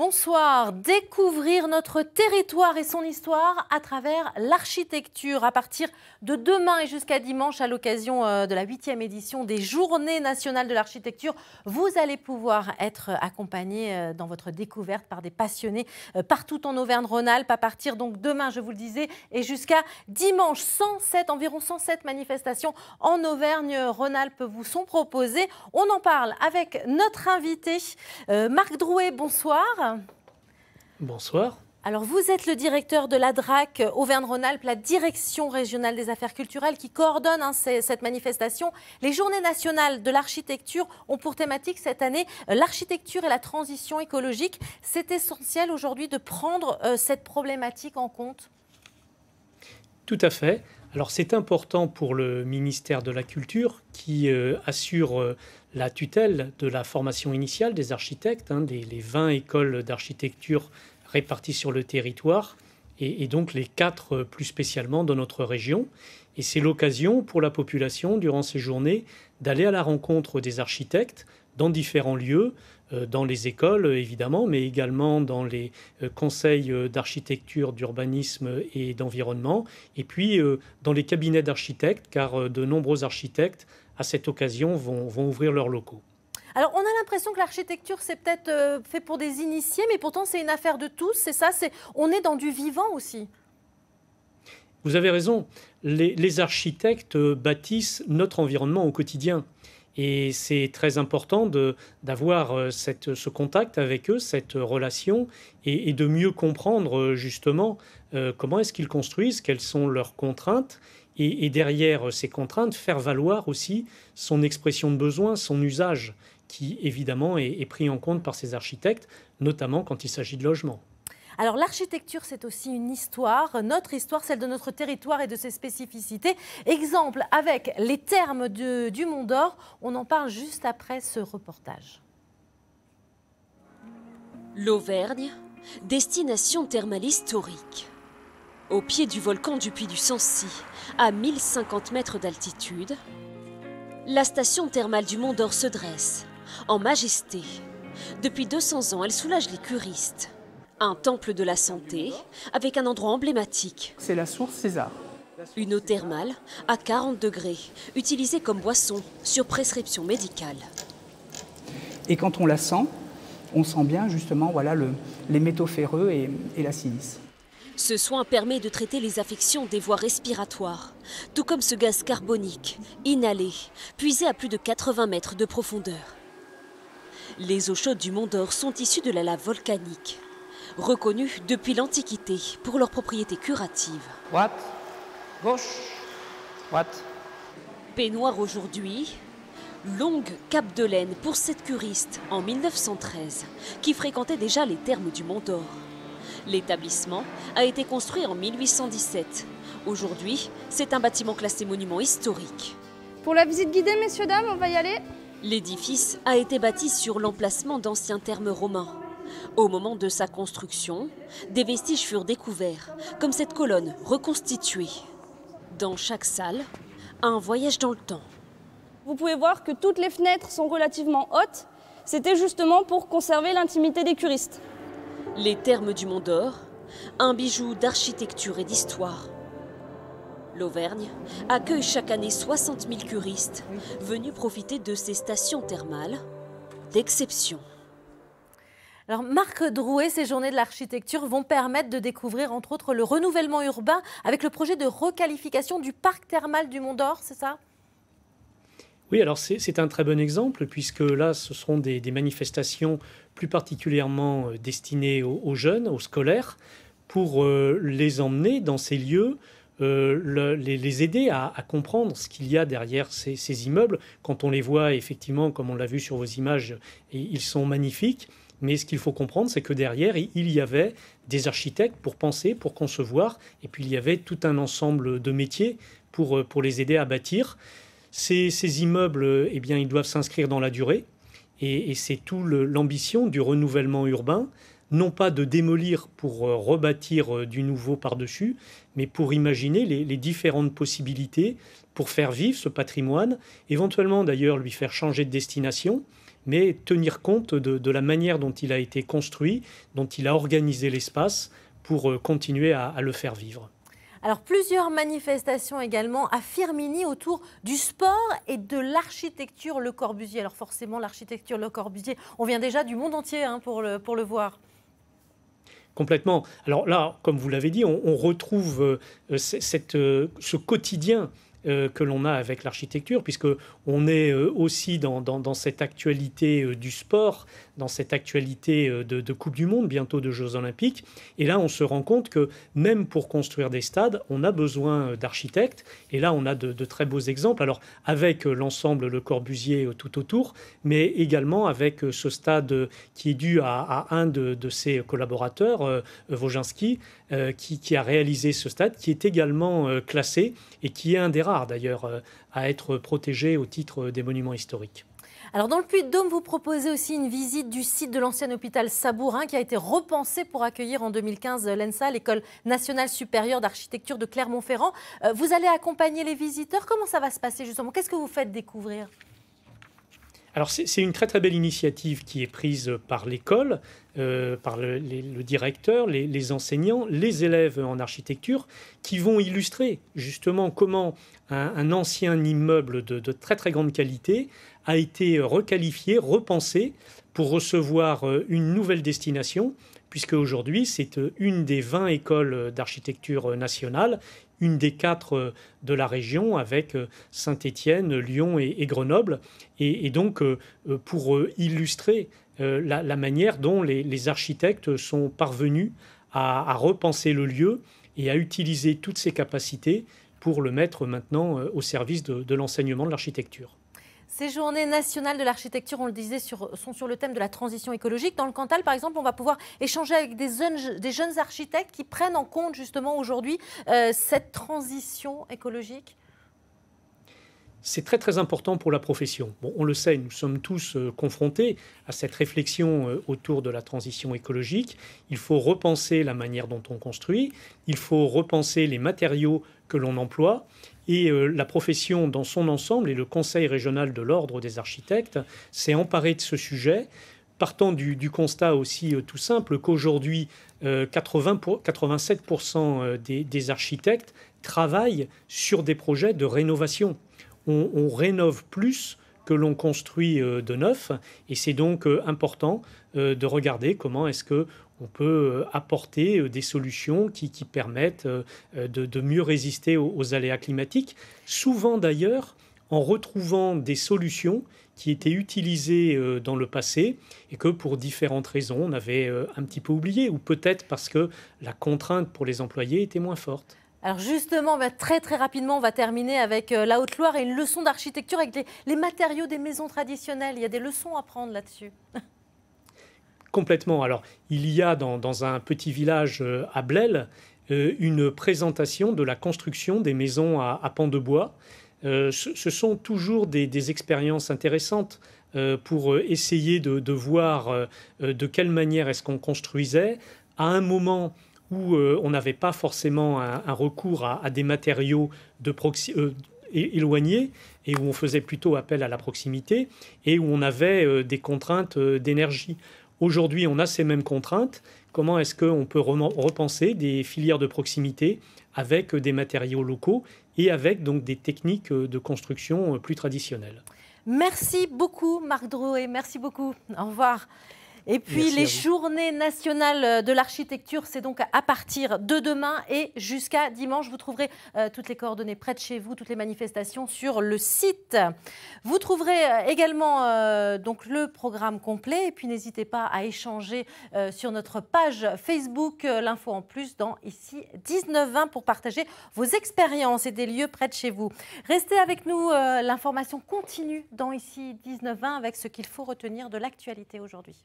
Bonsoir, découvrir notre territoire et son histoire à travers l'architecture à partir de demain et jusqu'à dimanche à l'occasion de la 8e édition des Journées nationales de l'architecture. Vous allez pouvoir être accompagné dans votre découverte par des passionnés partout en Auvergne-Rhône-Alpes à partir donc demain, je vous le disais, et jusqu'à dimanche. Environ 107 manifestations en Auvergne-Rhône-Alpes vous sont proposées. On en parle avec notre invité Marc Drouet, bonsoir. Bonsoir. Alors vous êtes le directeur de la DRAC Auvergne-Rhône-Alpes, la direction régionale des affaires culturelles qui coordonne cette manifestation. Les Journées nationales de l'architecture ont pour thématique cette année l'architecture et la transition écologique. C'est essentiel aujourd'hui de prendre cette problématique en compte. Tout à fait. Alors c'est important pour le ministère de la Culture qui assure la tutelle de la formation initiale des architectes, les 20 écoles d'architecture réparties sur le territoire et donc les 4 plus spécialement dans notre région. Et c'est l'occasion pour la population durant ces journées d'aller à la rencontre des architectes dans différents lieux, dans les écoles évidemment, mais également dans les conseils d'architecture, d'urbanisme et d'environnement, et puis dans les cabinets d'architectes, car de nombreux architectes, à cette occasion, vont ouvrir leurs locaux. Alors, on a l'impression que l'architecture, c'est peut-être fait pour des initiés, mais pourtant, c'est une affaire de tous, c'est ça, on est dans du vivant aussi. Vous avez raison, les architectes bâtissent notre environnement au quotidien. Et c'est très important d'avoir ce contact avec eux, cette relation, et de mieux comprendre justement comment est-ce qu'ils construisent, quelles sont leurs contraintes, et derrière ces contraintes, faire valoir aussi son expression de besoin, son usage, qui évidemment est pris en compte par ces architectes, notamment quand il s'agit de logement. Alors l'architecture, c'est aussi une histoire, notre histoire, celle de notre territoire et de ses spécificités. Exemple avec les thermes du Mont d'Or, on en parle juste après ce reportage. L'Auvergne, destination thermale historique. Au pied du volcan du Puy du Sancy, à 1050 mètres d'altitude, la station thermale du Mont d'Or se dresse, en majesté. Depuis 200 ans, elle soulage les curistes. Un temple de la santé, avec un endroit emblématique. C'est la source César. Une eau thermale à 40 degrés, utilisée comme boisson sur prescription médicale. Et quand on la sent, on sent bien justement voilà, les métaux ferreux et la silice. Ce soin permet de traiter les affections des voies respiratoires, tout comme ce gaz carbonique, inhalé, puisé à plus de 80 mètres de profondeur. Les eaux chaudes du Mont d'Or sont issues de la lave volcanique, reconnus depuis l'Antiquité pour leurs propriétés curatives. Droite, gauche, droite. Peignoir aujourd'hui, longue cape de laine pour cette curiste en 1913, qui fréquentait déjà les thermes du Mont d'Or. L'établissement a été construit en 1817. Aujourd'hui, c'est un bâtiment classé monument historique. Pour la visite guidée, messieurs, dames, on va y aller. L'édifice a été bâti sur l'emplacement d'anciens thermes romains. Au moment de sa construction, des vestiges furent découverts, comme cette colonne reconstituée. Dans chaque salle, un voyage dans le temps. Vous pouvez voir que toutes les fenêtres sont relativement hautes. C'était justement pour conserver l'intimité des curistes. Les thermes du Mont d'Or, un bijou d'architecture et d'histoire. L'Auvergne accueille chaque année 60 000 curistes venus profiter de ces stations thermales d'exception. Alors Marc Drouet, ces journées de l'architecture vont permettre de découvrir entre autres le renouvellement urbain avec le projet de requalification du parc thermal du Mont d'Or, c'est ça ? Oui, alors c'est un très bon exemple puisque là, ce seront des manifestations plus particulièrement destinées aux jeunes, aux scolaires, pour les emmener dans ces lieux, les aider à comprendre ce qu'il y a derrière ces immeubles. Quand on les voit, effectivement, comme on l'a vu sur vos images, ils sont magnifiques. Mais ce qu'il faut comprendre, c'est que derrière, il y avait des architectes pour penser, pour concevoir, et puis il y avait tout un ensemble de métiers pour les aider à bâtir. Ces immeubles, eh bien, ils doivent s'inscrire dans la durée, et c'est tout l'ambition du renouvellement urbain, non pas de démolir pour rebâtir du nouveau par-dessus, mais pour imaginer les différentes possibilités pour faire vivre ce patrimoine, éventuellement d'ailleurs lui faire changer de destination, mais tenir compte de la manière dont il a été construit, dont il a organisé l'espace pour continuer à le faire vivre. Alors, plusieurs manifestations également à Firminy autour du sport et de l'architecture Le Corbusier. Alors forcément, l'architecture Le Corbusier, on vient déjà du monde entier pour le voir. Complètement. Alors là, comme vous l'avez dit, on retrouve ce quotidien que l'on a avec l'architecture, puisqu'on est aussi dans cette actualité du sport, dans cette actualité de Coupe du Monde, bientôt de Jeux Olympiques. Et là, on se rend compte que même pour construire des stades, on a besoin d'architectes. Et là, on a de très beaux exemples. Alors, avec l'ensemble Le Corbusier tout autour, mais également avec ce stade qui est dû à un de ses collaborateurs, Wojanski, qui a réalisé ce stade, qui est également classé et qui est un des rares d'ailleurs à être protégé au titre des monuments historiques. Alors dans le Puy-de-Dôme, vous proposez aussi une visite du site de l'ancien hôpital Sabourin qui a été repensé pour accueillir en 2015 l'ENSA, l'École nationale supérieure d'architecture de Clermont-Ferrand. Vous allez accompagner les visiteurs. Comment ça va se passer justement? Qu'est-ce que vous faites découvrir? Alors c'est une très très belle initiative qui est prise par l'école, par le directeur, les enseignants, les élèves en architecture, qui vont illustrer justement comment un ancien immeuble de très très grande qualité a été requalifié, repensé pour recevoir une nouvelle destination, puisque aujourd'hui c'est une des 20 écoles d'architecture nationale, une des 4 de la région, avec Saint-Étienne, Lyon et Grenoble. Et donc, pour illustrer la manière dont les architectes sont parvenus à repenser le lieu et à utiliser toutes ces capacités pour le mettre maintenant au service de l'enseignement de l'architecture. Ces journées nationales de l'architecture, on le disait, sont sur le thème de la transition écologique. Dans le Cantal, par exemple, on va pouvoir échanger avec des jeunes architectes qui prennent en compte justement aujourd'hui cette transition écologique. C'est très très important pour la profession. Bon, on le sait, nous sommes tous confrontés à cette réflexion autour de la transition écologique. Il faut repenser la manière dont on construit, il faut repenser les matériaux que l'on emploie. Et la profession dans son ensemble et le Conseil régional de l'Ordre des architectes s'est emparé de ce sujet, partant du constat aussi tout simple qu'aujourd'hui, 87% des architectes travaillent sur des projets de rénovation. On rénove plus que l'on construit de neuf, et c'est donc important de regarder comment est-ce que on peut apporter des solutions qui permettent de mieux résister aux aléas climatiques, souvent d'ailleurs en retrouvant des solutions qui étaient utilisées dans le passé et que pour différentes raisons on avait un petit peu oublié, ou peut-être parce que la contrainte pour les employés était moins forte. Alors justement, très très rapidement, on va terminer avec la Haute-Loire et une leçon d'architecture avec les matériaux des maisons traditionnelles. Il y a des leçons à prendre là-dessus. Complètement. Alors, il y a dans un petit village à Blel une présentation de la construction des maisons à pans de bois. Ce sont toujours des expériences intéressantes pour essayer de voir de quelle manière est-ce qu'on construisait à un moment où on n'avait pas forcément un recours à des matériaux éloignés et où on faisait plutôt appel à la proximité et où on avait des contraintes d'énergie. Aujourd'hui, on a ces mêmes contraintes. Comment est-ce qu'on peut repenser des filières de proximité avec des matériaux locaux et avec donc des techniques de construction plus traditionnelles? Merci beaucoup Marc Drouet, merci beaucoup. Au revoir. Et puis Merci les journées nationales de l'architecture, c'est donc à partir de demain et jusqu'à dimanche. Vous trouverez toutes les coordonnées près de chez vous, toutes les manifestations sur le site. Vous trouverez également donc le programme complet. Et puis n'hésitez pas à échanger sur notre page Facebook, l'info en plus dans ici 19-20 pour partager vos expériences et des lieux près de chez vous. Restez avec nous, l'information continue dans ici 19-20 avec ce qu'il faut retenir de l'actualité aujourd'hui.